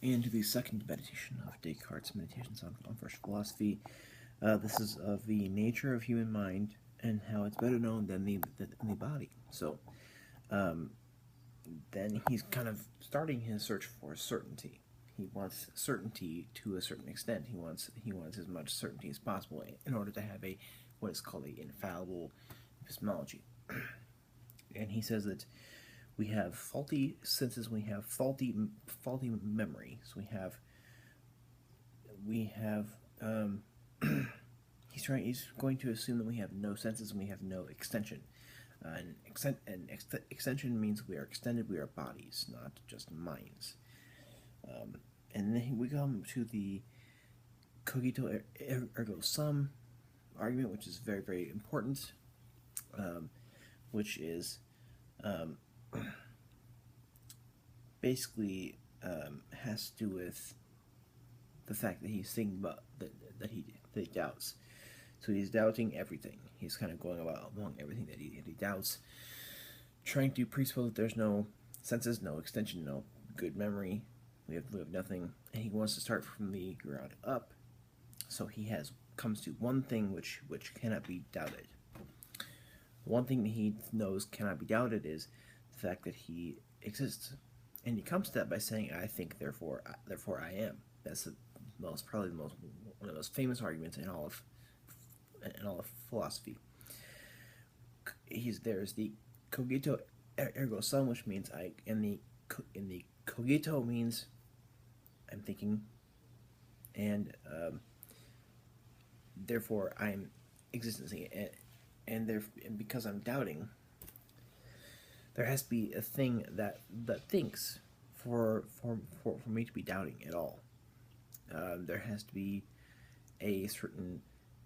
And the second meditation of Descartes' Meditations on First Philosophy. This is of the nature of human mind and how it's better known than the body. So, then he's kind of starting his search for certainty. He wants certainty to a certain extent. He wants as much certainty as possible in order to have a what is called a infallible epistemology. And he says that we have faulty senses, we have faulty memory. So we have he's going to assume that we have no senses and we have no extension. Extension means we are extended, we are bodies, not just minds. And then we come to the cogito ergo sum argument, which is very, very important, which is basically has to do with the fact that he's thinking about that he doubts. So he's doubting everything. He's kind of going along everything that he doubts, trying to presuppose that there's no senses, no extension, no good memory. We have nothing, and he wants to start from the ground up. So he comes to one thing which cannot be doubted. One thing that he knows cannot be doubted is the fact that he exists, and he comes to that by saying, "I think, therefore I am." That's probably one of the most famous arguments in all of philosophy. There's the cogito ergo sum, which means in the cogito means I'm thinking, and therefore I'm existing, and because I'm doubting, there has to be a thing that thinks for me to be doubting at all. There has to be a certain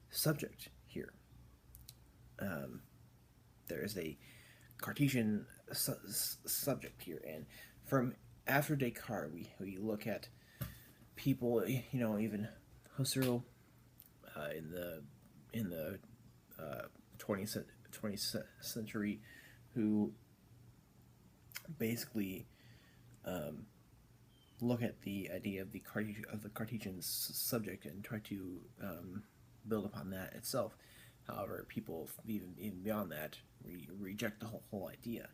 subject here. There is a Cartesian subject here, and from after Descartes, we look at people, even Husserl in the 20th century, who basically look at the idea of the Cartesian subject and try to build upon that itself. However, people even beyond that reject the whole idea.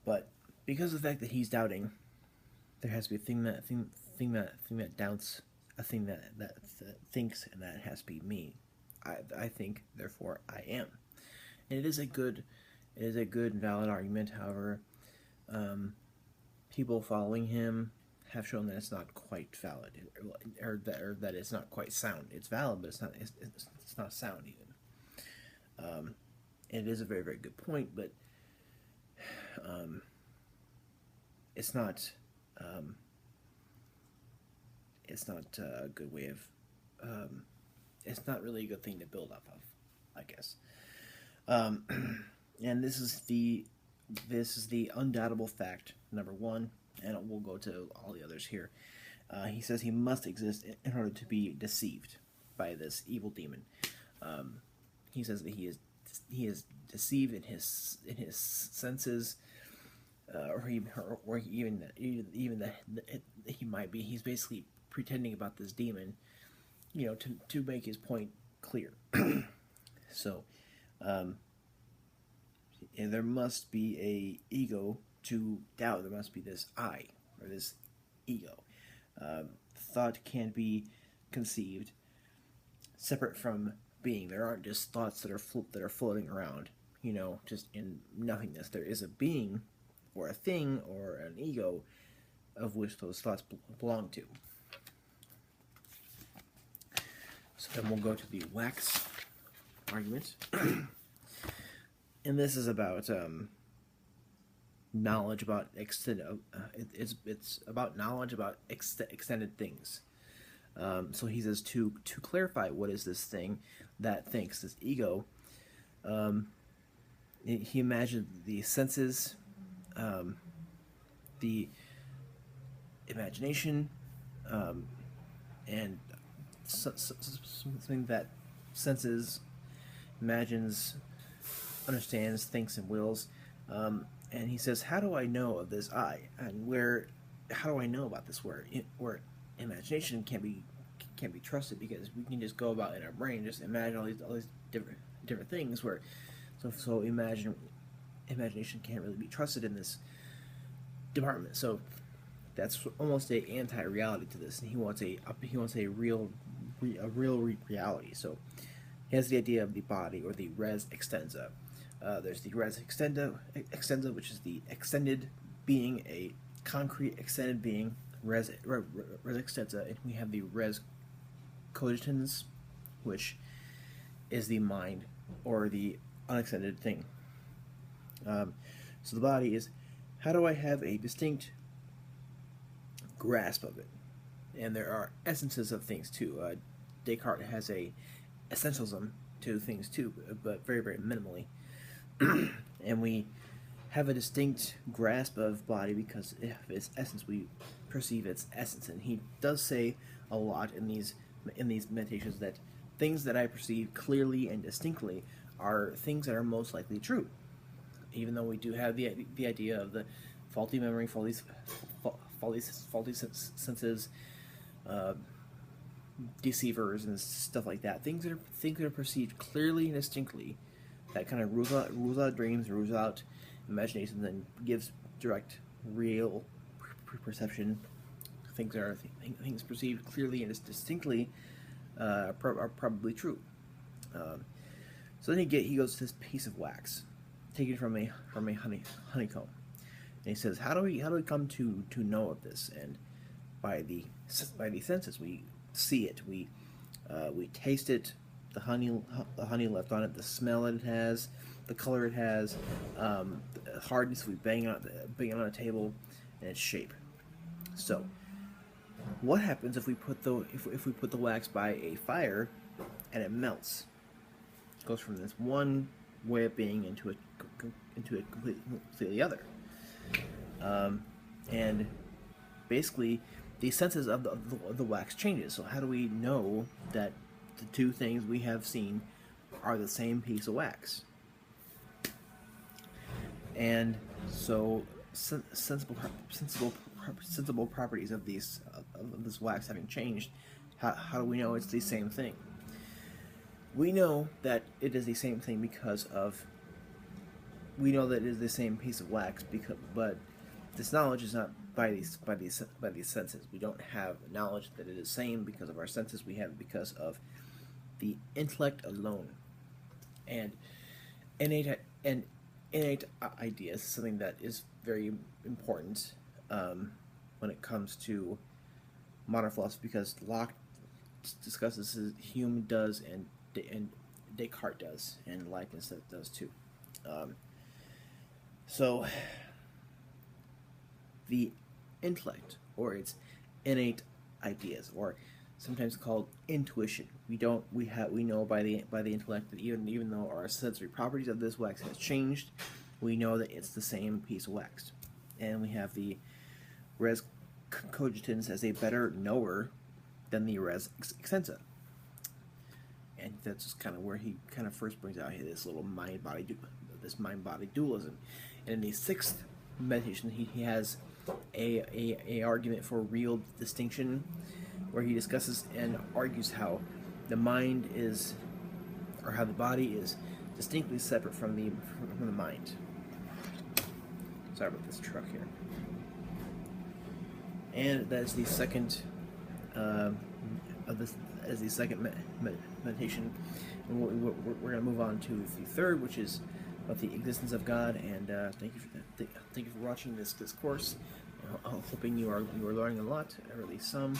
But because of the fact that he's doubting, there has to be a thing that doubts, a thing that thinks, and that has to be me. I think, therefore I am. And it is a good and valid argument. However, people following him have shown that it's not quite valid, or that it's not quite sound. It's valid, but it's not sound even. It is a very, very good point, but it's not a good way of. It's not really a good thing to build off of, I guess. And this is the undoubtable fact number one, and we'll go to all the others here. He says he must exist in order to be deceived by this evil demon. He says that he is deceived in his senses, or even that he might be. He's basically pretending about this demon, to make his point clear. So, and there must be a ego to doubt. There must be this I, or this ego. Thought can't be conceived separate from being. There aren't just thoughts that are floating around, just in nothingness. There is a being, or a thing, or an ego, of which those thoughts belong to. So then we'll go to the wax argument. And this is about knowledge about it's about knowledge about extended things. So he says to clarify what is this thing that thinks, this ego. He imagined the senses, the imagination, and something that senses, imagines, understands, thinks, and wills. And he says, how do I know of this I? And where how do I know about this? Where imagination can't be trusted, because we can just go about in our brain just imagine all these different things. Where so imagination can't really be trusted in this department. So that's almost a anti-reality to this, and he wants a real reality. So he has the idea of the body, or the res extensa. There's the res extensa, which is the extended being, a concrete extended being, res extensa, and we have the res cogitans, which is the mind, or the unextended thing. So the body is, how do I have a distinct grasp of it? And there are essences of things too. Descartes has a essentialism to things too, but very minimally. And we have a distinct grasp of body because of its essence. We perceive its essence, and he does say a lot in these meditations that things that I perceive clearly and distinctly are things that are most likely true. Even though we do have the idea of the faulty memory, faulty senses, deceivers and stuff like that. Things that are perceived clearly and distinctly, that kind of rules out dreams, rules out imagination, and gives direct, real perception. Things perceived clearly and distinctly are probably true. So then he goes to this piece of wax, taken from a honeycomb, and he says, how do we come to know of this? And by the senses, we see it, we taste it, the honey left on it, the smell that it has, the color it has, the hardness. We bang it on a table, and its shape. So, what happens if we put the wax by a fire and it melts? It goes from this one way of being into a completely other. And basically, the senses of the wax changes. So how do we know that the two things we have seen are the same piece of wax? And so sensible properties of this wax having changed, how do we know it's the same thing? We know that it is the same thing because we know that it is the same piece of wax, but this knowledge is not by these senses. We don't have knowledge that it is the same because of our senses. We have it because of the intellect alone. And innate ideas is something that is very important when it comes to modern philosophy, because Locke discusses this, Hume does, and Descartes does, and Leibniz does too. So the intellect, or its innate ideas, or sometimes called intuition. We know by the intellect that even though our sensory properties of this wax has changed, we know that it's the same piece of wax. And we have the res cogitans as a better knower than the res extensa. And that's just kind of where he kind of first brings out this little mind-body dualism. And in the sixth meditation, he has a argument for real distinction, where he discusses and argues how the mind is, or how the body is distinctly separate from the mind. Sorry about this truck here. And that's the second meditation. And we're going to move on to the third, which is about the existence of God. And thank you for watching this course. I'm hoping you are learning a lot, or at least some.